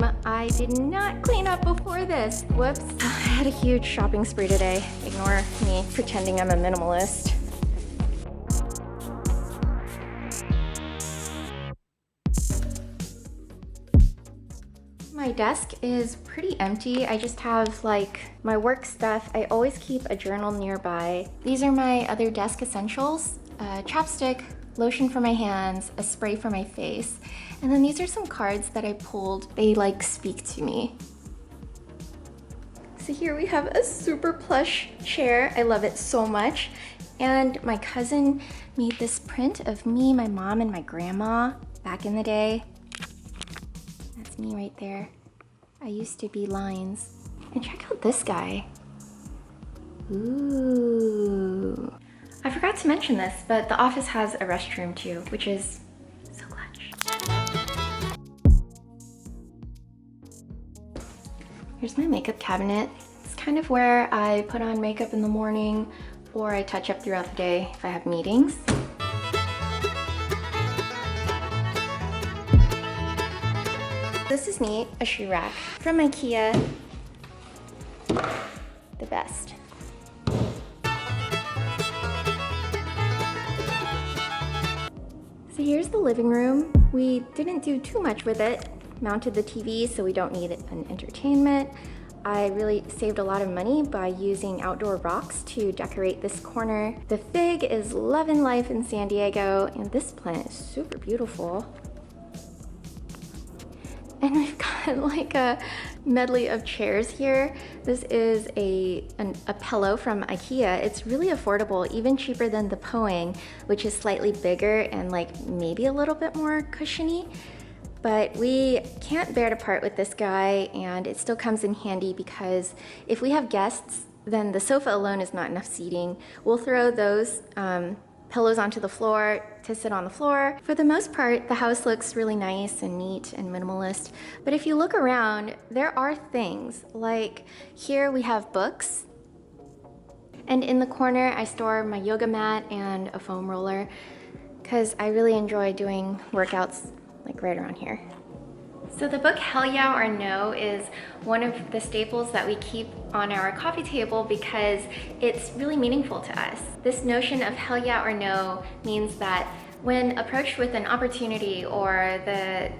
I did not clean up before this. Whoops. I had a huge shopping spree today. Ignore me pretending I'm a minimalist. My desk is pretty empty. I just have like my work stuff. I always keep a journal nearby. These are my other desk essentials. Chapstick, lotion for my hands, a spray for my face. And then these are some cards that I pulled. They like speak to me. So here we have a super plush chair. I love it so much. And my cousin made this print of me, my mom, and my grandma back in the day. That's me right there. I used to be lines. And check out this guy. Ooh. I forgot to mention this, but the office has a restroom too, which is so clutch. Here's my makeup cabinet. It's kind of where I put on makeup in the morning or I touch up throughout the day if I have meetings. This is neat, a shoe rack from IKEA. The best. So here's the living room. We didn't do too much with it. Mounted the TV so we don't need an entertainment. I really saved a lot of money by using outdoor rocks to decorate this corner. The fig is loving life in San Diego, and this plant is super beautiful. And we've got like a medley of chairs here. This is a pillow from IKEA. It's really affordable, even cheaper than the Poing, which is slightly bigger and like maybe a little bit more cushiony. But we can't bear to part with this guy, and it still comes in handy because if we have guests, then the sofa alone is not enough seating. We'll throw those pillows onto the floor to sit on the floor. For the most part, the house looks really nice and neat and minimalist. But if you look around, there are things. Like here we have books. And in the corner, I store my yoga mat and a foam roller because I really enjoy doing workouts like right around here. So the book Hell Yeah or No is one of the staples that we keep on our coffee table because it's really meaningful to us. This notion of hell yeah or no means that when approached with an opportunity or the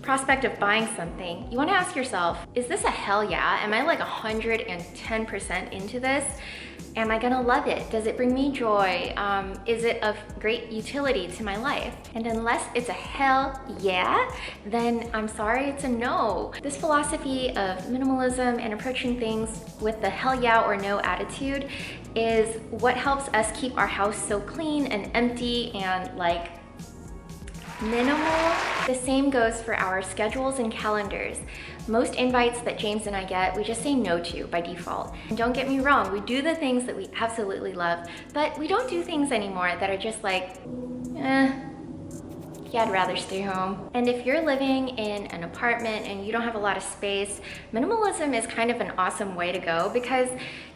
prospect of buying something, you want to ask yourself, is this a hell yeah? Am I like 110% into this? Am I gonna love it? Does it bring me joy? Is it of great utility to my life? And unless it's a hell yeah, then I'm sorry, it's a no. This philosophy of minimalism and approaching things with the hell yeah or no attitude is what helps us keep our house so clean and empty and like minimal. The same goes for our schedules and calendars. Most invites that James and I get, we just say no to by default. And don't get me wrong, we do the things that we absolutely love, but we don't do things anymore that are just like, yeah, I'd rather stay home. And if you're living in an apartment and you don't have a lot of space, minimalism is kind of an awesome way to go because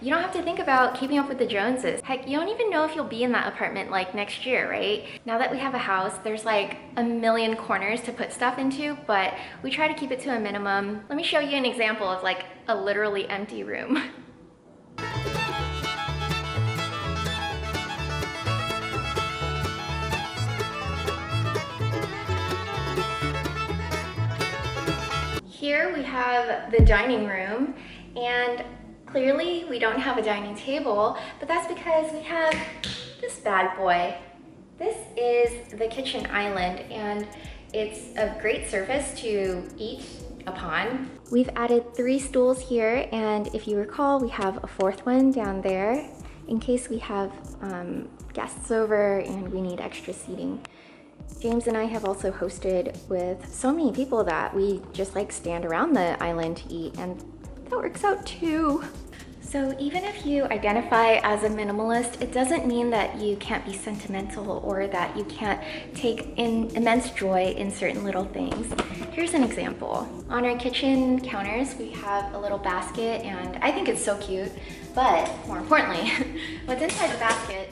you don't have to think about keeping up with the Joneses. Heck, you don't even know if you'll be in that apartment like next year, right? Now that we have a house, there's like a million corners to put stuff into, but we try to keep it to a minimum. Let me show you an example of like a literally empty room. Here we have the dining room, and clearly we don't have a dining table, but that's because we have this bad boy. This is the kitchen island, and it's a great surface to eat upon. We've added 3 stools here, and if you recall, we have a 4th one down there in case we have guests over and we need extra seating. James and I have also hosted with so many people that we just like stand around the island to eat, and that works out too. So even if you identify as a minimalist, it doesn't mean that you can't be sentimental or that you can't take in immense joy in certain little things. Here's an example. On our kitchen counters, we have a little basket, and I think it's so cute, but more importantly, what's inside the basket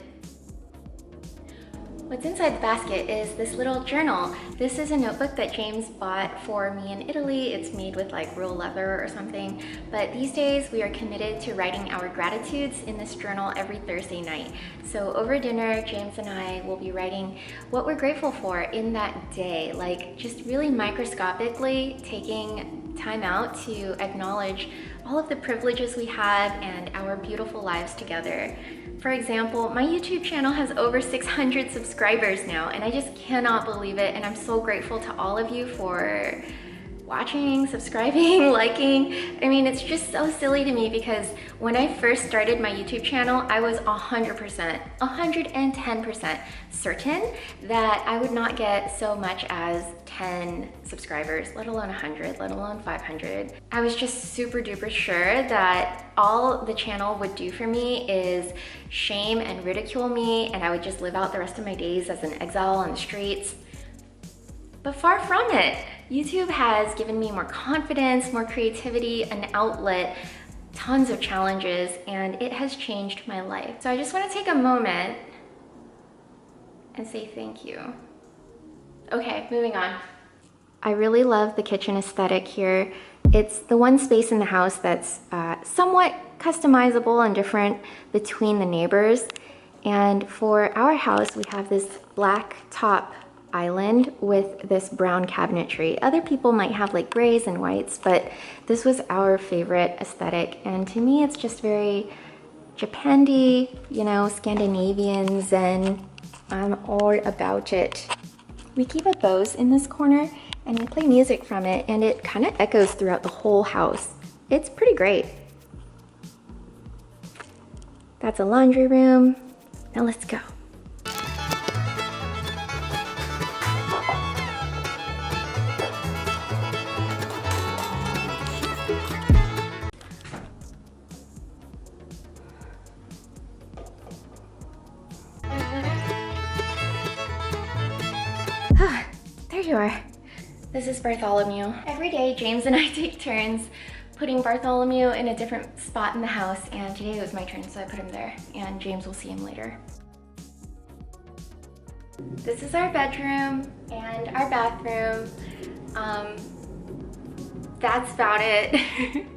What's inside the basket is this little journal. This is a notebook that James bought for me in Italy. It's made with like real leather or something. But these days we are committed to writing our gratitudes in this journal every Thursday night. So over dinner, James and I will be writing what we're grateful for in that day, like just really microscopically taking time out to acknowledge all of the privileges we have and our beautiful lives together. For example, my YouTube channel has over 600 subscribers now, and I just cannot believe it. And I'm so grateful to all of you for watching, subscribing, liking. I mean, it's just so silly to me because when I first started my YouTube channel, I was 110% certain that I would not get so much as 10 subscribers, let alone 100, let alone 500. I was just super duper sure that all the channel would do for me is shame and ridicule me, and I would just live out the rest of my days as an exile on the streets. But far from it. YouTube has given me more confidence, more creativity, an outlet, tons of challenges, and it has changed my life. So I just want to take a moment and say thank you. Okay, moving on. I really love the kitchen aesthetic here. It's the one space in the house that's somewhat customizable and different between the neighbors. And for our house, we have this black top island with this brown cabinetry. Other people might have like grays and whites, but this was our favorite aesthetic. And to me, it's just very Japan-y, you know, Scandinavian Zen. I'm all about it. We keep a Bose in this corner and we play music from it, and it kind of echoes throughout the whole house. It's pretty great. That's a laundry room. Now let's go. There you are. This is Bartholomew. Every day, James and I take turns putting Bartholomew in a different spot in the house, and today it was my turn, so I put him there, and James will see him later. This is our bedroom and our bathroom. That's about it.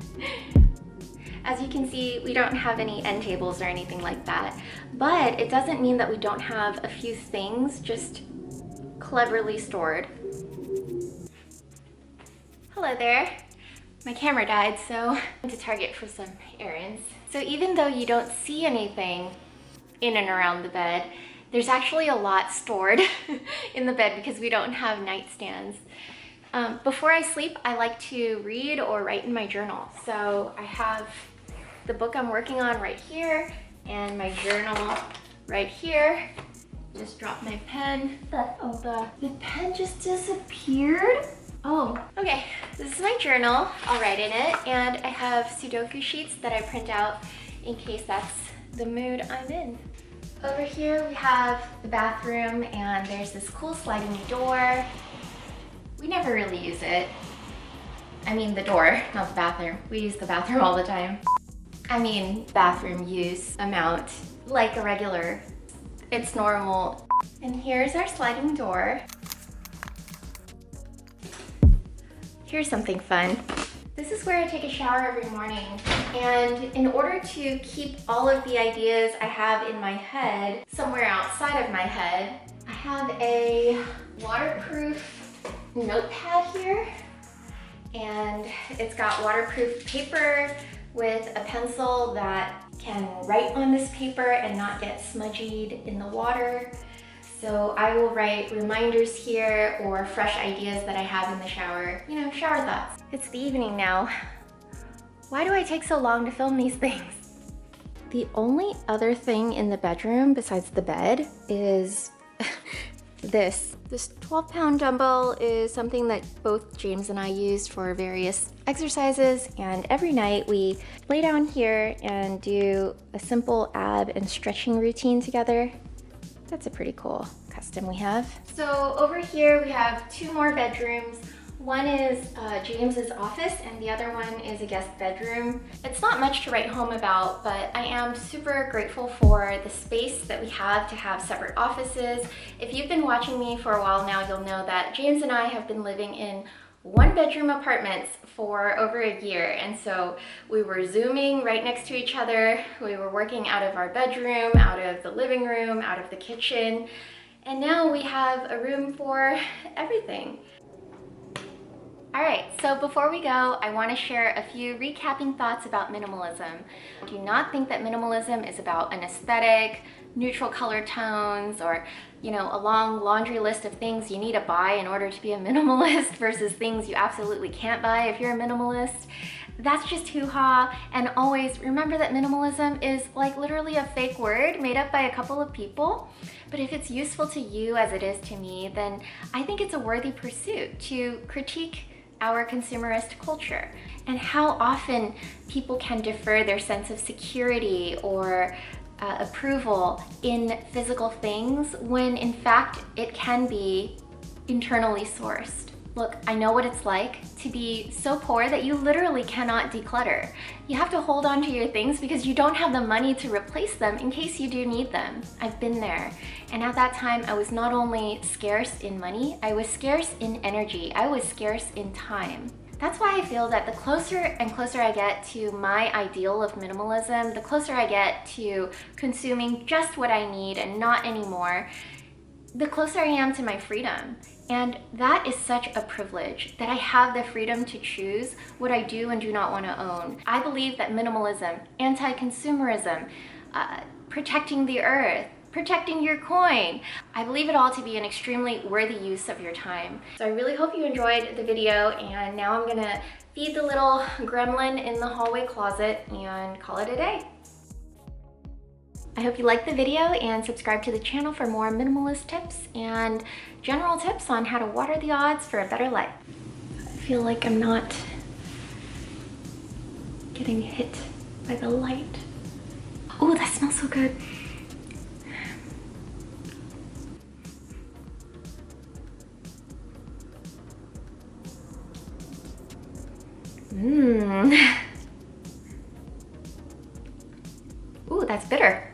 As you can see, we don't have any end tables or anything like that, but it doesn't mean that we don't have a few things just cleverly stored. Hello there. My camera died, so I went to Target for some errands. So even though you don't see anything in and around the bed, there's actually a lot stored in the bed because we don't have nightstands. Before I sleep, I like to read or write in my journal. So I have the book I'm working on right here and my journal right here. Just dropped my pen. The pen just disappeared. Oh, okay. This is my journal. I'll write in it, and I have Sudoku sheets that I print out in case that's the mood I'm in. Over here we have the bathroom, and there's this cool sliding door. We never really use it. I mean the door, not the bathroom. We use the bathroom all the time. I mean bathroom use amount, like a regular. It's normal. And here's our sliding door. Here's something fun. This is where I take a shower every morning. And in order to keep all of the ideas I have in my head somewhere outside of my head, I have a waterproof notepad here. And it's got waterproof paper with a pencil that can write on this paper and not get smudgied in the water. So I will write reminders here or fresh ideas that I have in the shower, you know, shower thoughts. It's the evening now. Why do I take so long to film these things? The only other thing in the bedroom besides the bed is this. This 12-pound dumbbell is something that both James and I used for various exercises, and every night we lay down here and do a simple ab and stretching routine together. That's a pretty cool custom we have. So over here we have two more bedrooms. One is James's office and the other one is a guest bedroom. It's not much to write home about, but I am super grateful for the space that we have to have separate offices. If you've been watching me for a while now, you'll know that James and I have been living in one-bedroom apartments for over a year, and so we were Zooming right next to each other. We were working out of our bedroom, out of the living room, out of the kitchen, and now we have a room for everything. All right, so before we go, I want to share a few recapping thoughts about minimalism. Do not think that minimalism is about an aesthetic, neutral color tones, or a long laundry list of things you need to buy in order to be a minimalist versus things you absolutely can't buy if you're a minimalist. That's just hoo-ha, and always remember that minimalism is like literally a fake word made up by a couple of people. But if it's useful to you as it is to me, then I think it's a worthy pursuit to critique our consumerist culture and how often people can defer their sense of security or approval in physical things when in fact it can be internally sourced. Look, I know what it's like to be so poor that you literally cannot declutter. You have to hold on to your things because you don't have the money to replace them in case you do need them. I've been there. And at that time, I was not only scarce in money, I was scarce in energy. I was scarce in time. That's why I feel that the closer and closer I get to my ideal of minimalism, the closer I get to consuming just what I need and not anymore, the closer I am to my freedom. And that is such a privilege, that I have the freedom to choose what I do and do not want to own. I believe that minimalism, anti-consumerism, protecting the earth, protecting your coin, I believe it all to be an extremely worthy use of your time. So I really hope you enjoyed the video, and now I'm gonna feed the little gremlin in the hallway closet and call it a day. I hope you liked the video and subscribe to the channel for more minimalist tips and general tips on how to water the odds for a better life. I feel like I'm not getting hit by the light. Oh, that smells so good. Mmm. Ooh, that's bitter.